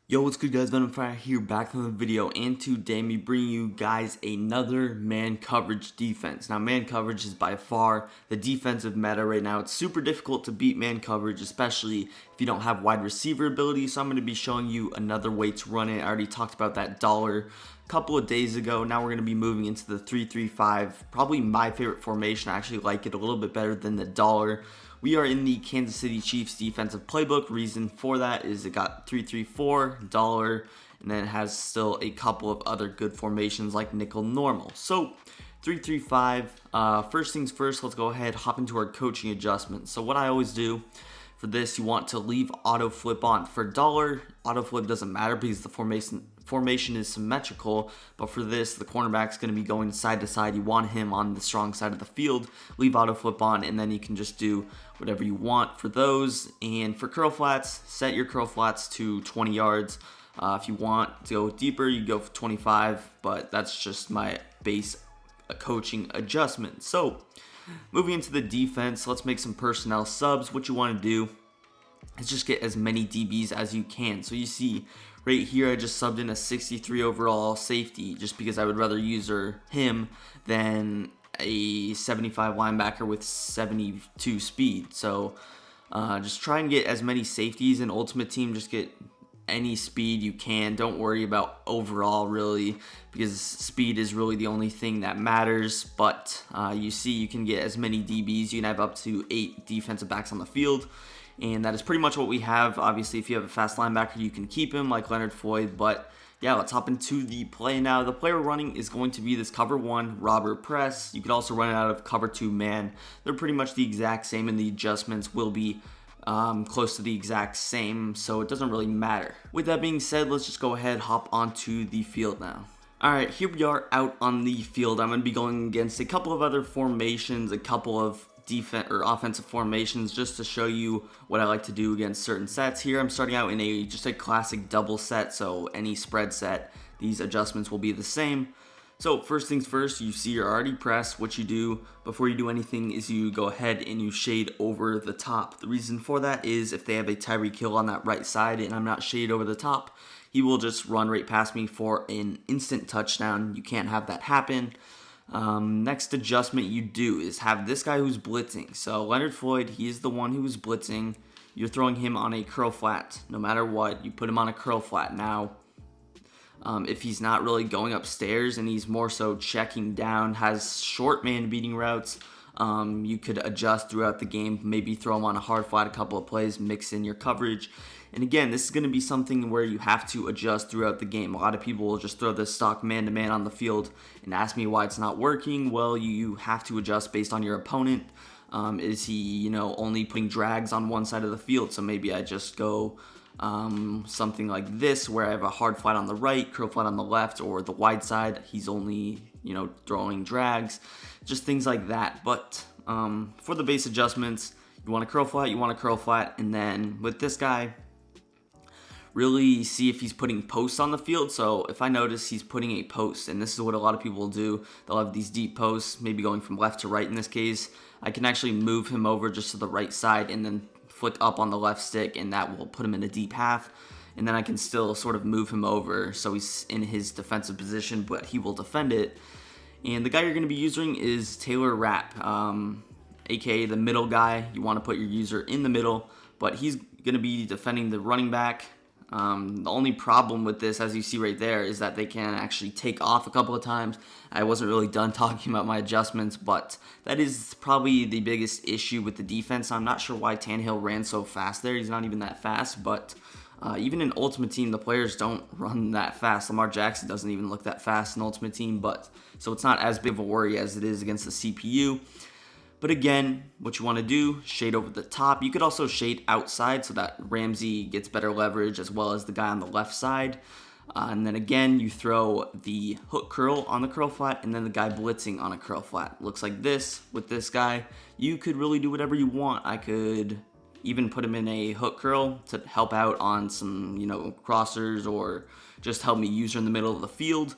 Yo, what's good guys, VENM here back from the video, and today I'm bringing you guys another man coverage defense. Now man coverage is by far the defensive meta right now. It's super difficult to beat man coverage, especially if you don't have wide receiver ability, so I'm going to be showing you another way to run it. I already talked about that dollar a couple of days ago. Now we're going to be moving into the 3-3-5, probably my favorite formation. I actually like it a little bit better than the dollar. We are in the Kansas City Chiefs defensive playbook. Reason for that is it got 3-3-4, dollar, and then it has still a couple of other good formations like nickel normal. So 3-3-5, first things first, let's go ahead, hop into our coaching adjustments. So what I always do for this, you want to leave auto flip on. For dollar, auto flip doesn't matter because the formation is symmetrical, but for this, the cornerback's going to be going side to side. You want him on the strong side of the field. Leave auto flip on, and then you can just do whatever you want for those. And for curl flats, set your curl flats to 20 yards. If you want to go deeper, you go for 25, but that's just my base coaching adjustment. So moving into the defense, let's make some personnel subs. What you want to do is just get as many DBs as you can. So you see right here, I just subbed in a 63 overall safety just because I would rather use him than a 75 linebacker with 72 speed. So just try and get as many safeties in Ultimate Team. Just get any speed you can. Don't worry about overall really, because speed is really the only thing that matters. But you see, you can get as many DBs. You can have up to 8 defensive backs on the field, and that is pretty much what we have. Obviously, if you have a fast linebacker, you can keep him like Leonard Floyd. But yeah, let's hop into the play now. The play we're running is going to be this cover 1 robber press. You could also run it out of cover 2 man. They're pretty much the exact same, and the adjustments will be close to the exact same, so it doesn't really matter. With that being said, let's just go ahead, hop onto the field now. Alright, here we are out on the field. I'm going to be going against a couple of other formations, a couple of defense or offensive formations, just to show you what I like to do against certain sets. Here I'm starting out in just a classic double set, so any spread set, these adjustments will be the same. So first things first, you see you're already pressed. What you do before you do anything is you go ahead and you shade over the top. The reason for that is if they have a Tyreek Hill on that right side and I'm not shaded over the top, he will just run right past me for an instant touchdown. You can't have that happen. Next adjustment you do is have this guy who's blitzing. So Leonard Floyd, he is the one who is blitzing. You're throwing him on a curl flat. No matter what, you put him on a curl flat. Now, if he's not really going upstairs and he's more so checking down, has short man beating routes, you could adjust throughout the game, maybe throw him on a hard flat a couple of plays, mix in your coverage. And again, this is going to be something where you have to adjust throughout the game. A lot of people will just throw this stock man-to-man on the field and ask me why it's not working. Well, you have to adjust based on your opponent. Is he, only putting drags on one side of the field? So maybe I just go something like this, where I have a hard flat on the right, curl flat on the left, or the wide side, he's only, throwing drags, just things like that. But for the base adjustments, you want a curl flat, and then with this guy, really see if he's putting posts on the field. So if I notice he's putting a post, and this is what a lot of people do, they'll have these deep posts, maybe going from left to right in this case, I can actually move him over just to the right side and then flick up on the left stick, and that will put him in a deep half. And then I can still sort of move him over so he's in his defensive position, but he will defend it. And the guy you're going to be using is Taylor Rapp, aka the middle guy. You want to put your user in the middle, but he's going to be defending the running back. The only problem with this, as you see right there, is that they can actually take off a couple of times. I wasn't really done talking about my adjustments, but that is probably the biggest issue with the defense. I'm not sure why Tannehill ran so fast there. He's not even that fast, but even in Ultimate Team, the players don't run that fast. Lamar Jackson doesn't even look that fast in Ultimate Team, but so it's not as big of a worry as it is against the CPU. But again, what you want to do, shade over the top. You could also shade outside so that Ramsey gets better leverage as well as the guy on the left side. And then again, you throw the hook curl on the curl flat and then the guy blitzing on a curl flat. Looks like this with this guy. You could really do whatever you want. I could even put him in a hook curl to help out on some, crossers, or just help me user in the middle of the field.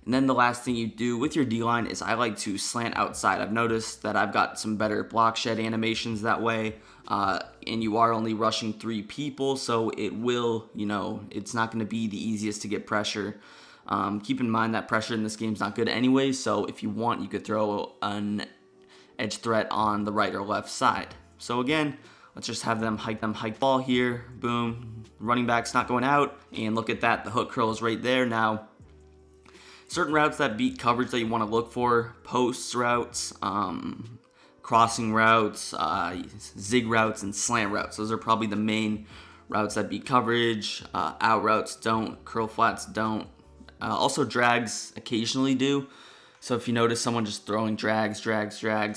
And then the last thing you do with your D-line is I like to slant outside. I've noticed that I've got some better block shed animations that way, and you are only rushing 3 people, so it will, it's not going to be the easiest to get pressure. Keep in mind that pressure in this game is not good anyway, so if you want, you could throw an edge threat on the right or left side. So again, let's just have them hike ball here. Boom. Running back's not going out, and look at that. The hook curl is right there. Now, certain routes that beat coverage that you want to look for: post routes, crossing routes, zig routes, and slant routes. Those are probably the main routes that beat coverage. Out routes don't. Curl flats don't. Also, drags occasionally do. So if you notice someone just throwing drags,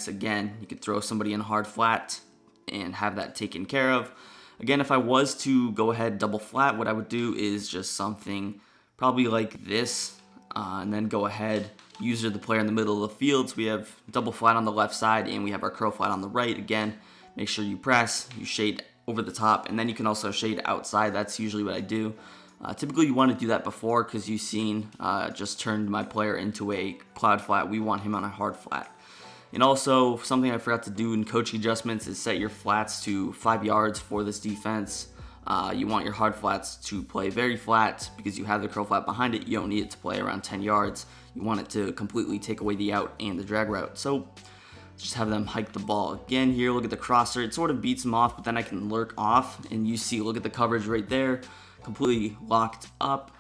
again, you could throw somebody in hard flat and have that taken care of. Again, if I was to go ahead double flat, what I would do is just something probably like this, and then go ahead, user the player in the middle of the field. So we have double flat on the left side, and we have our curl flat on the right. Again, make sure you press, you shade over the top, and then you can also shade outside. That's usually what I do. Typically, you want to do that before, because you've seen just turned my player into a cloud flat. We want him on a hard flat. And also, something I forgot to do in coaching adjustments is set your flats to 5 yards for this defense. You want your hard flats to play very flat, because you have the curl flat behind it. You don't need it to play around 10 yards. You want it to completely take away the out and the drag route. So just have them hike the ball. Again here, look at the crosser. It sort of beats them off, but then I can lurk off, and you see, look at the coverage right there. Completely locked up.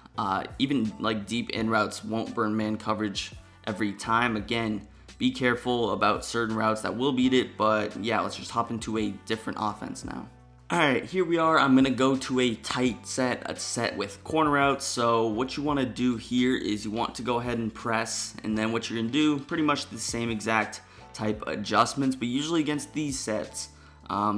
Even like deep in routes won't burn man coverage every time. Again, be careful about certain routes that will beat it, but yeah, let's just hop into a different offense now. Alright, here we are. I'm going to go to a tight set, a set with corner routes. So what you want to do here is you want to go ahead and press, and then what you're going to do, pretty much the same exact type adjustments, but usually against these sets,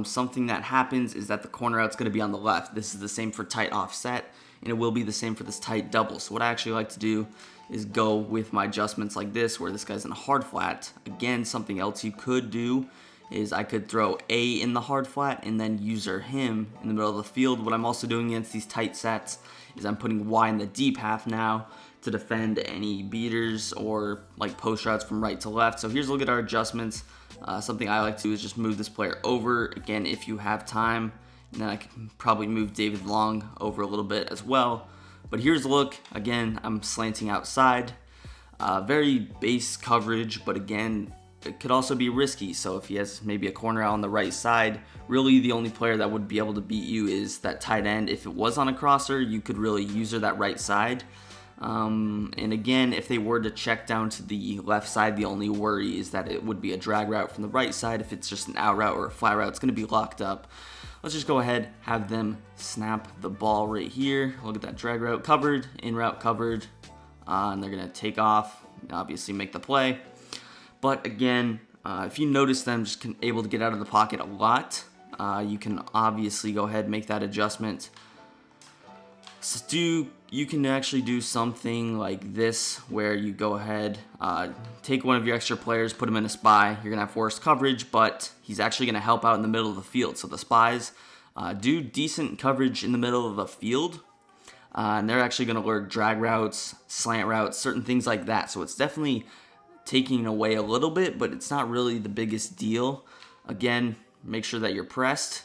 something that happens is that the corner out's going to be on the left. This is the same for tight offset, and it will be the same for this tight double. So what I actually like to do is go with my adjustments like this, where this guy's in a hard flat. Again, something else you could do is I could throw A in the hard flat and then user him in the middle of the field. What I'm also doing against these tight sets is I'm putting Y in the deep half now to defend any beaters or like post routes from right to left. So here's a look at our adjustments. Something I like to do is just move this player over, again, if you have time, and then I can probably move David Long over a little bit as well. But here's a look. Again, I'm slanting outside. Very base coverage, but again, it could also be risky. So if he has maybe a corner out on the right side, really the only player that would be able to beat you is that tight end. If it was on a crosser, you could really user that right side. And again, if they were to check down to the left side, the only worry is that it would be a drag route from the right side. If it's just an out route or a flat route, it's going to be locked up. Let's just go ahead, have them snap the ball right here. Look at that drag route covered, in route covered, and they're going to take off, obviously make the play. But again, if you notice them just able to get out of the pocket a lot, you can obviously go ahead and make that adjustment. So you can actually do something like this, where you go ahead, take one of your extra players, put him in a spy. You're going to have forced coverage, but he's actually going to help out in the middle of the field. So the spies do decent coverage in the middle of the field, and they're actually going to learn drag routes, slant routes, certain things like that. So it's definitely taking away a little bit, but it's not really the biggest deal. Again, make sure that you're pressed.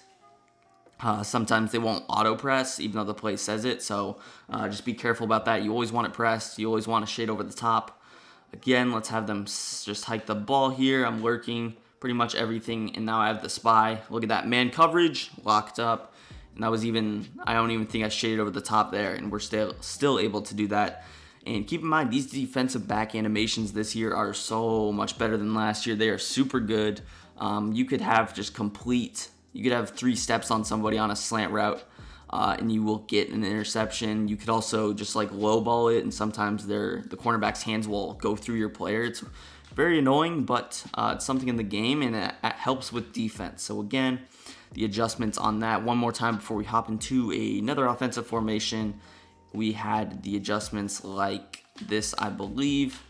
Sometimes they won't auto press even though the play says it, so just be careful about that. You always want it pressed. You always want to shade over the top. Again, let's have them just hike the ball here. I'm lurking pretty much everything, and now I have the spy. Look at that, man coverage locked up, and that was even, I don't even think I shaded over the top there, and we're still able to do that. And keep in mind, these defensive back animations this year are so much better than last year. They are super good. You could have just complete, you could have 3 steps on somebody on a slant route, and you will get an interception. You could also just like low ball it, and sometimes the cornerback's hands will go through your player. It's very annoying, but it's something in the game, and it helps with defense. So again, the adjustments on that one more time before we hop into another offensive formation. We had the adjustments like this, I believe.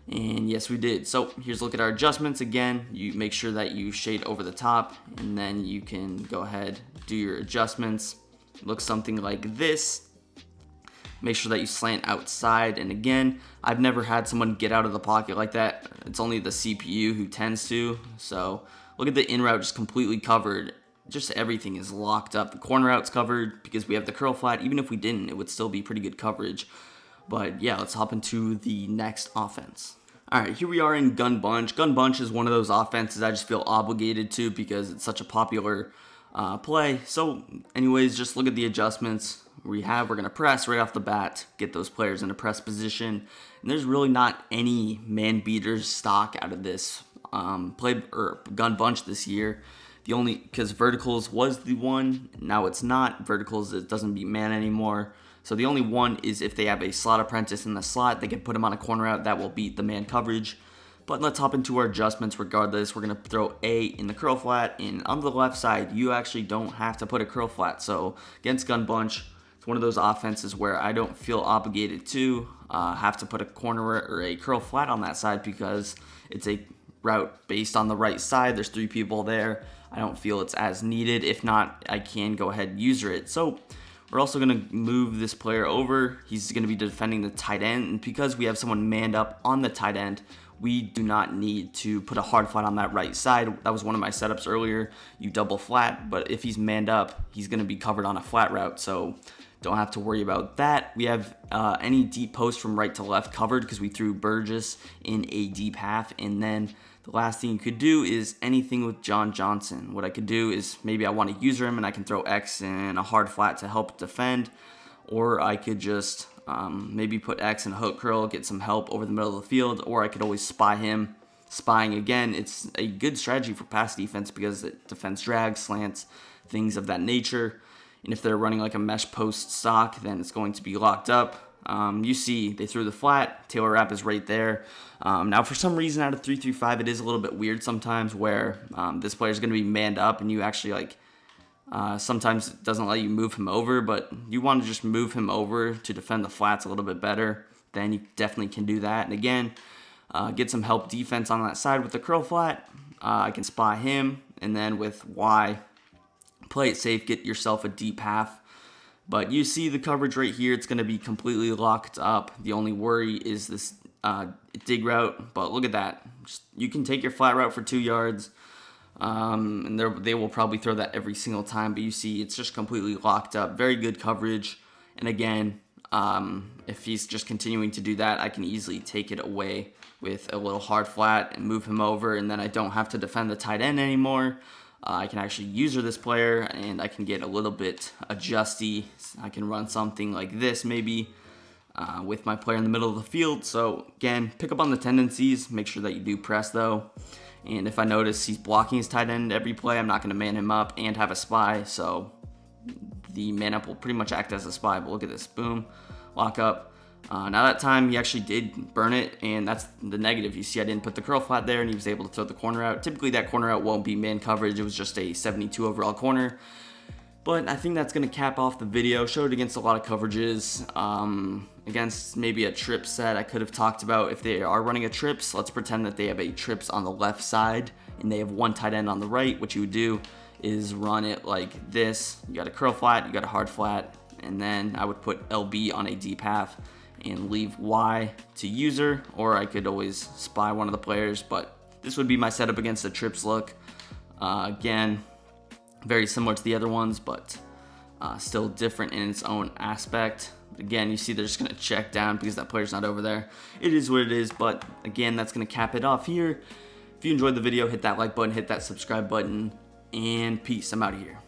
And yes, we did. So here's a look at our adjustments. Again, you make sure that you shade over the top, and then you can go ahead, do your adjustments. Looks something like this. make sure that you slant outside. And again, I've never had someone get out of the pocket like that. It's only the CPU who tends to. So look at the in route just completely covered. Just everything is locked up. The corner out's covered because we have the curl flat. Even if we didn't, it would still be pretty good coverage. But yeah, let's hop into the next offense. Alright, here we are in Gun Bunch. Gun Bunch is one of those offenses I just feel obligated to because it's such a popular play. So anyways, just look at the adjustments we're going to press right off the bat, get those players in a press position. And there's really not any man beaters stock out of this Gun Bunch this year. The only, because verticals was the one, now it's not. Verticals, it doesn't beat man anymore. So the only one is if they have a slot apprentice in the slot, they can put him on a corner out, that will beat the man coverage. But let's hop into our adjustments regardless. We're going to throw A in the curl flat, and on the left side, you actually don't have to put a curl flat. So against Gun Bunch, it's one of those offenses where I don't feel obligated to have to put a corner or a curl flat on that side because it's a route based on the right side. There's 3 people there. I don't feel it's as needed. If not, I can go ahead and user it. So we're also going to move this player over. He's going to be defending the tight end. And because we have someone manned up on the tight end, we do not need to put a hard flat on that right side. That was one of my setups earlier. You double flat, but if he's manned up, he's going to be covered on a flat route. So don't have to worry about that. We have any deep post from right to left covered because we threw Burgess in a deep half. And then the last thing you could do is anything with John Johnson. What I could do is maybe I want to user him and I can throw X in a hard flat to help defend. Or I could just maybe put X in a hook curl, get some help over the middle of the field. Or I could always spy him. Spying, again, it's a good strategy for pass defense because it defends drag, slants, things of that nature. And if they're running like a mesh post stock, then it's going to be locked up. You see they threw the flat, tailor wrap is right there. Now for some reason out of 3-3-5 it is a little bit weird sometimes where this player is going to be manned up and you actually sometimes it doesn't let you move him over, but you want to just move him over to defend the flats a little bit better, then you definitely can do that. And again, get some help defense on that side with the curl flat. I can spy him, and then with Y, play it safe, get yourself a deep half. But you see the coverage right here, it's going to be completely locked up. The only worry is this dig route, but look at that. You can take your flat route for 2 yards, and they will probably throw that every single time, but you see it's just completely locked up. Very good coverage, and again, if he's just continuing to do that, I can easily take it away with a little hard flat and move him over, and then I don't have to defend the tight end anymore. I can actually user this player, and I can get a little bit adjusty. I can run something like this maybe with my player in the middle of the field. So again, pick up on the tendencies. Make sure that you do press though. And if I notice he's blocking his tight end every play, I'm not going to man him up and have a spy. So the man up will pretty much act as a spy. But look at this, boom, lock up. Now that time he actually did burn it, and that's the negative. You see I didn't put the curl flat there, and he was able to throw the corner out. Typically that corner out won't be man coverage. It was just a 72 overall corner. But I think that's going to cap off the video. Showed against a lot of coverages. Against maybe a trip set I could have talked about if they are running a trips. Let's pretend that they have a trips on the left side and they have one tight end on the right. What you would do is run it like this. You got a curl flat, you got a hard flat, and then I would put LB on a deep half and leave Y to user, or I could always spy one of the players, but this would be my setup against the trips look. Again, very similar to the other ones, but still different in its own aspect. Again, you see they're just going to check down because that player's not over there. It is what it is, but again, that's going to cap it off here. If you enjoyed the video, hit that like button, hit that subscribe button, and peace. I'm out of here.